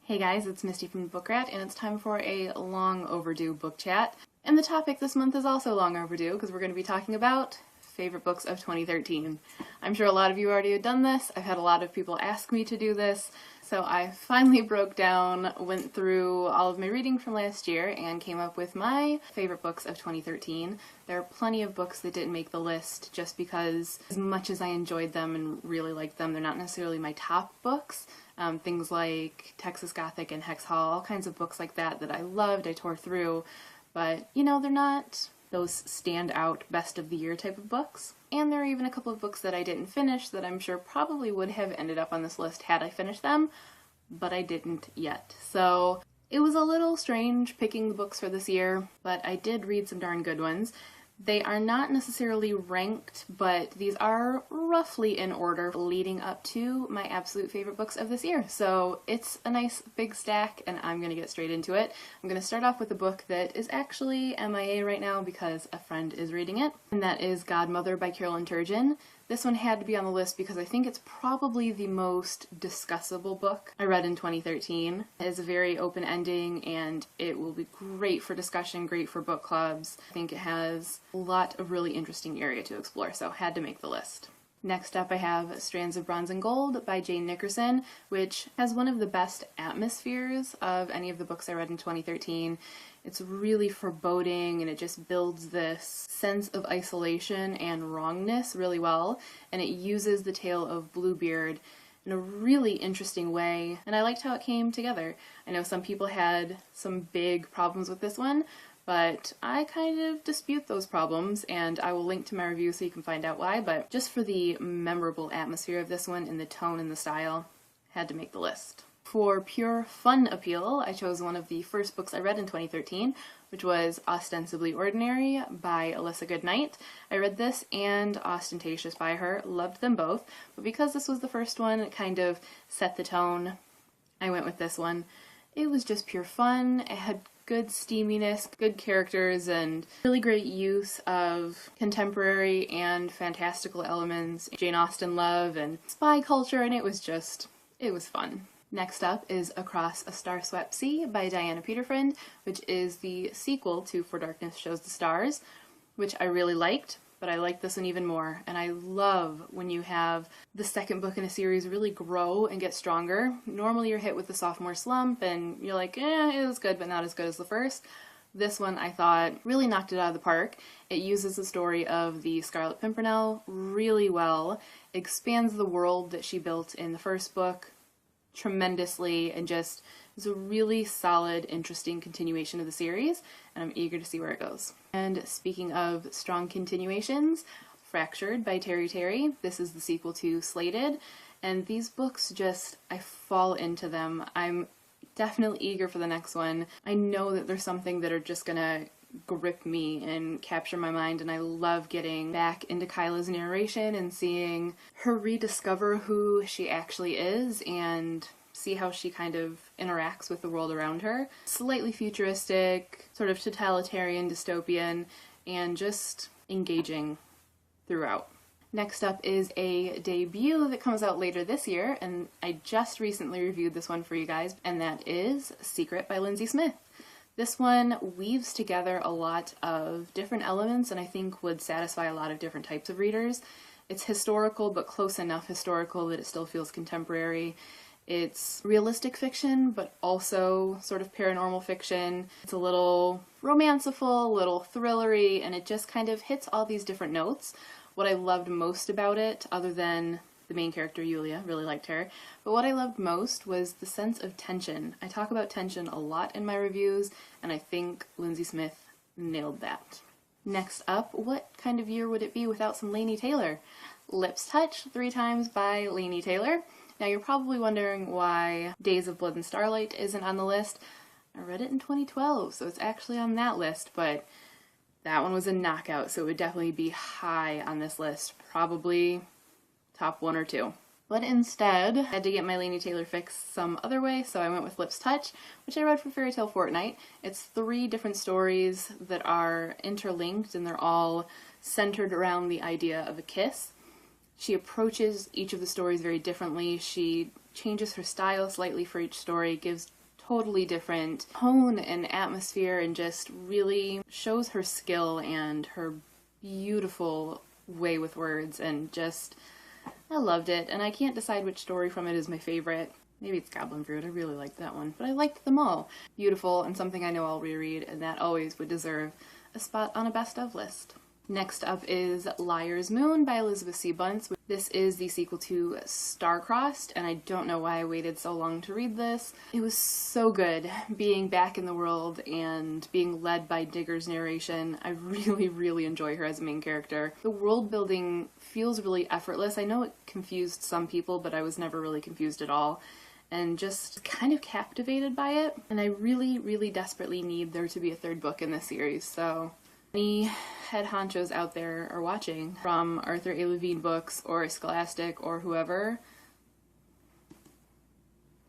Hey guys, it's Misty from the Book Rat, and it's time for a long overdue book chat. And the topic this month is also long overdue because we're going to be talking about favorite books of 2013. I'm sure a lot of you already have done this. I've had a lot of people ask me to do this. So I finally broke down, went through all of my reading from last year, and came up with my favorite books of 2013. There are plenty of books that didn't make the list just because as much as I enjoyed them and really liked them, they're not necessarily my top books. Things like Texas Gothic and Hex Hall, all kinds of books like that I loved, I tore through, but you know, they're not those standout best of the year type of books. And there are even a couple of books that I didn't finish that I'm sure probably would have ended up on this list had I finished them, but I didn't yet. So it was a little strange picking the books for this year, but I did read some darn good ones. They are not necessarily ranked, but these are roughly in order leading up to my absolute favorite books of this year. So it's a nice big stack, and I'm going to get straight into it. I'm going to start off with a book that is actually MIA right now because a friend is reading it, and that is Godmother by Carolyn Turgeon. This one had to be on the list because I think it's probably the most discussable book I read in 2013. It has a very open ending and it will be great for discussion, great for book clubs. I think it has a lot of really interesting area to explore, so had to make the list. Next up I have Strands of Bronze and Gold by Jane Nickerson, which has one of the best atmospheres of any of the books I read in 2013. It's really foreboding and it just builds this sense of isolation and wrongness really well, and it uses the tale of Bluebeard in a really interesting way, and I liked how it came together. I know some people had some big problems with this one, but I kind of dispute those problems, and I will link to my review so you can find out why, but just for the memorable atmosphere of this one and the tone and the style, had to make the list. For pure fun appeal, I chose one of the first books I read in 2013, which was Ostensibly Ordinary by Alyssa Goodnight. I read this and Ostentatious by her, loved them both, but because this was the first one, it kind of set the tone. I went with this one. It was just pure fun. It had good steaminess, good characters, and really great use of contemporary and fantastical elements, Jane Austen love and spy culture, and it was fun. Next up is Across a Star-Swept Sea by Diana Peterfriend, which is the sequel to For Darkness Shows the Stars, which I really liked, but I like this one even more. And I love when you have the second book in a series really grow and get stronger. Normally you're hit with the sophomore slump and you're like, it was good, but not as good as the first. This one I thought really knocked it out of the park. It uses the story of the Scarlet Pimpernel really well, expands the world that she built in the first book tremendously, and just is a really solid, interesting continuation of the series, and I'm eager to see where it goes. And speaking of strong continuations, Fractured by Terry Terry. This is the sequel to Slated, and these books just, I fall into them. I'm definitely eager for the next one. I know that there's something that are just gonna grip me and capture my mind, and I love getting back into Kyla's narration and seeing her rediscover who she actually is and see how she kind of interacts with the world around her. Slightly futuristic, sort of totalitarian, dystopian, and just engaging throughout. Next up is a debut that comes out later this year, and I just recently reviewed this one for you guys, and that is Secret by Lindsay Smith. This one weaves together a lot of different elements and I think would satisfy a lot of different types of readers. It's historical, but close enough historical that it still feels contemporary. It's realistic fiction, but also sort of paranormal fiction. It's a little romanceful, a little thrillery, and it just kind of hits all these different notes. What I loved most about it, other than the main character, Yulia, really liked her, but what I loved most was the sense of tension. I talk about tension a lot in my reviews, and I think Lindsay Smith nailed that. Next up, what kind of year would it be without some Laini Taylor? Lips Touch 3 Times by Laini Taylor. Now you're probably wondering why Days of Blood and Starlight isn't on the list. I read it in 2012, so it's actually on that list, but that one was a knockout, so it would definitely be high on this list, probably top 1 or 2. But instead, I had to get my Laini Taylor fix some other way, so I went with Lips Touch, which I read for Fairy Tale Fortnight. It's 3 different stories that are interlinked, and they're all centered around the idea of a kiss. She approaches each of the stories very differently. She changes her style slightly for each story, gives totally different tone and atmosphere, and just really shows her skill and her beautiful way with words, and just, I loved it. And I can't decide which story from it is my favorite. Maybe it's Goblin Brood, I really liked that one, but I liked them all. Beautiful, and something I know I'll reread, and that always would deserve a spot on a best of list. Next up is Liar's Moon by Elizabeth C. Bunce. This is the sequel to Star-Crossed, and I don't know why I waited so long to read this. It was so good being back in the world and being led by Digger's narration. I really, really enjoy her as a main character. The world building feels really effortless. I know it confused some people, but I was never really confused at all, and just kind of captivated by it. And I really, really desperately need there to be a third book in this series, so any head honchos out there are watching, from Arthur A. Levine books or Scholastic or whoever,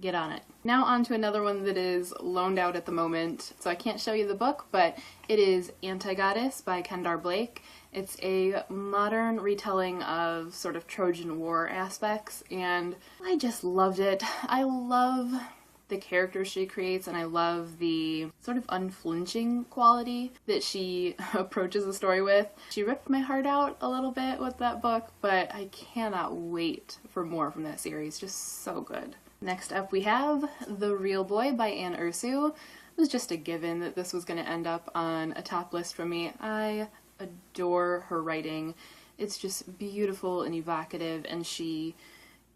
get on it. Now on to another one that is loaned out at the moment, so I can't show you the book, but it is Anti-Goddess by Kendar Blake. It's a modern retelling of sort of Trojan War aspects, and I just loved it. I love the characters she creates, and I love the sort of unflinching quality that she approaches the story with. She ripped my heart out a little bit with that book, but I cannot wait for more from that series. Just so good. Next up we have The Real Boy by Anne Ursu. It was just a given that this was going to end up on a top list for me. I adore her writing. It's just beautiful and evocative, and she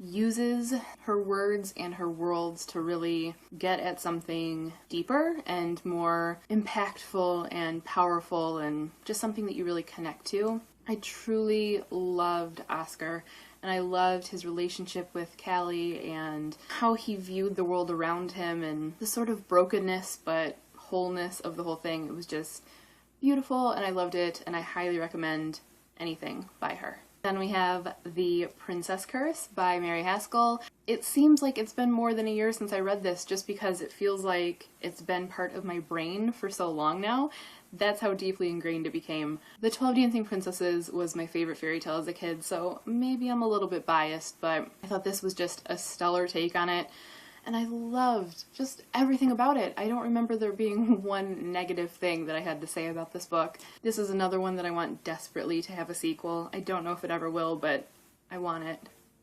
uses her words and her worlds to really get at something deeper and more impactful and powerful, and just something that you really connect to. I truly loved Oscar, and I loved his relationship with Callie and how he viewed the world around him and the sort of brokenness but wholeness of the whole thing. It was just beautiful, and I loved it, and I highly recommend anything by her. Then we have The Princess Curse by Mary Haskell. It seems like it's been more than a year since I read this, just because it feels like it's been part of my brain for so long now. That's how deeply ingrained it became. The 12 Dancing Princesses was my favorite fairy tale as a kid, so maybe I'm a little bit biased, but I thought this was just a stellar take on it. And I loved just everything about it. I don't remember there being one negative thing that I had to say about this book. This is another one that I want desperately to have a sequel. I don't know if it ever will, but I want it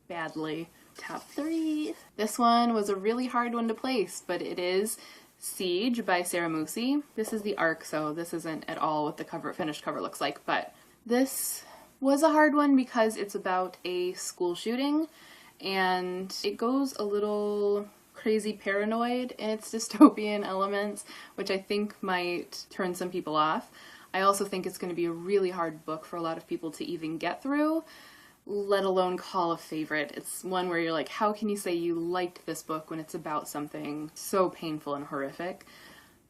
badly. Top 3. This one was a really hard one to place, but it is Siege by Sarah Moosey. This is the ARC, so this isn't at all what the finished cover looks like, but this was a hard one because it's about a school shooting, and it goes a little crazy paranoid in its dystopian elements, which I think might turn some people off. I also think it's going to be a really hard book for a lot of people to even get through, let alone call a favorite. It's one where you're like, how can you say you liked this book when it's about something so painful and horrific?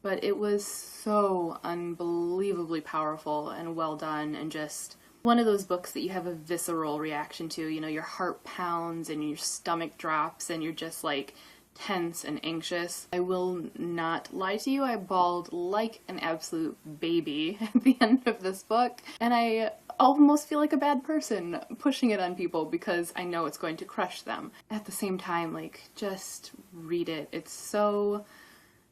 But it was so unbelievably powerful and well done, and just one of those books that you have a visceral reaction to. You know, your heart pounds and your stomach drops and you're just like tense and anxious. I will not lie to you, I bawled like an absolute baby at the end of this book, and I almost feel like a bad person pushing it on people because I know it's going to crush them. At the same time, like, just read it. It's so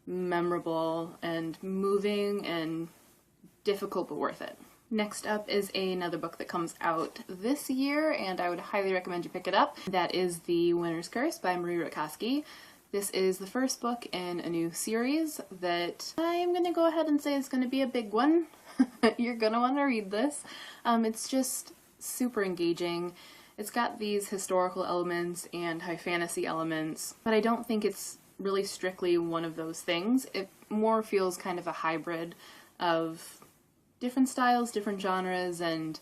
memorable and moving and difficult but worth it. Next up is another book that comes out this year, and I would highly recommend you pick it up. That is The Winter's Curse by Marie Rutkoski. This is the first book in a new series that I am going to go ahead and say is going to be a big one. You're going to want to read this. It's just super engaging. It's got these historical elements and high fantasy elements, but I don't think it's really strictly one of those things. It more feels kind of a hybrid of different styles, different genres, and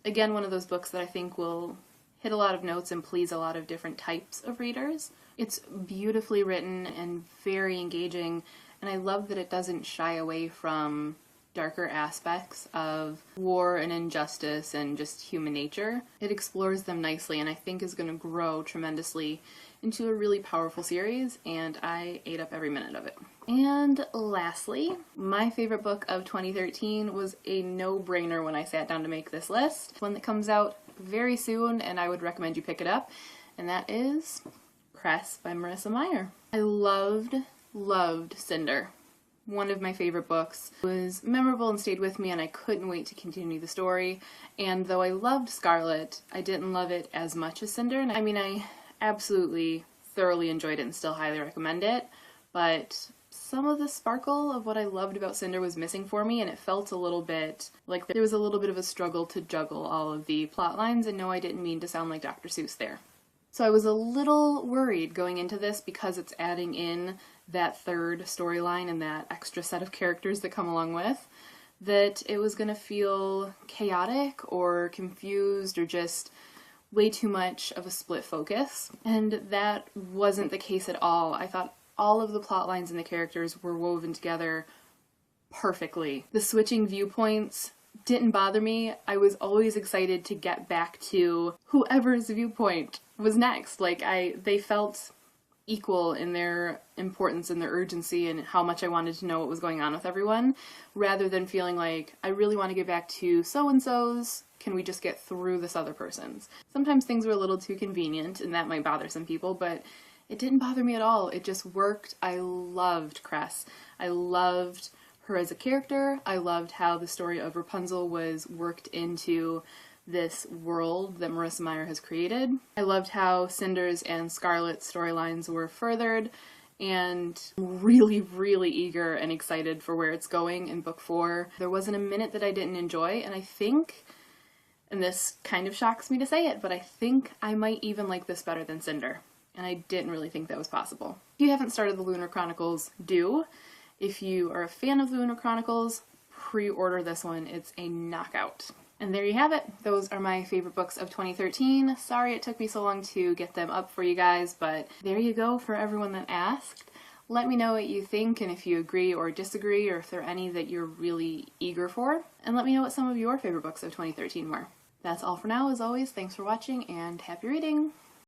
again, one of those books that I think will hit a lot of notes and please a lot of different types of readers. It's beautifully written and very engaging, and I love that it doesn't shy away from darker aspects of war and injustice and just human nature. It explores them nicely, and I think is going to grow tremendously into a really powerful series, and I ate up every minute of it. And lastly, my favorite book of 2013 was a no-brainer when I sat down to make this list. One that comes out very soon, and I would recommend you pick it up, and that is Cress by Marissa Meyer. I loved Cinder. One of my favorite books. It was memorable and stayed with me, and I couldn't wait to continue the story. And though I loved Scarlet, I didn't love it as much as Cinder. And I mean, I absolutely thoroughly enjoyed it and still highly recommend it, but some of the sparkle of what I loved about Cinder was missing for me, and it felt a little bit like there was a little bit of a struggle to juggle all of the plot lines, and no, I didn't mean to sound like Dr. Seuss there. So I was a little worried going into this because it's adding in that third storyline and that extra set of characters that come along with, that it was going to feel chaotic or confused or just way too much of a split focus. And that wasn't the case at all. I thought all of the plot lines and the characters were woven together perfectly. The switching viewpoints didn't bother me. I was always excited to get back to whoever's viewpoint was next. Like, they felt equal in their importance and their urgency and how much I wanted to know what was going on with everyone, rather than feeling like, I really want to get back to so-and-so's, can we just get through this other person's? Sometimes things were a little too convenient, and that might bother some people, but it didn't bother me at all. It just worked. I loved Cress. I loved her as a character. I loved how the story of Rapunzel was worked into this world that Marissa Meyer has created. I loved how Cinder's and Scarlet's storylines were furthered, and really eager and excited for where it's going in book 4. There wasn't a minute that I didn't enjoy, and I think, and this kind of shocks me to say it, but I think I might even like this better than Cinder, and I didn't really think that was possible. If you haven't started the Lunar Chronicles, do. If you are a fan of the Lunar Chronicles, pre-order this one. It's a knockout. And there you have it. Those are my favorite books of 2013. Sorry it took me so long to get them up for you guys, but there you go for everyone that asked. Let me know what you think and if you agree or disagree, or if there are any that you're really eager for. And let me know what some of your favorite books of 2013 were. That's all for now. As always, thanks for watching and happy reading!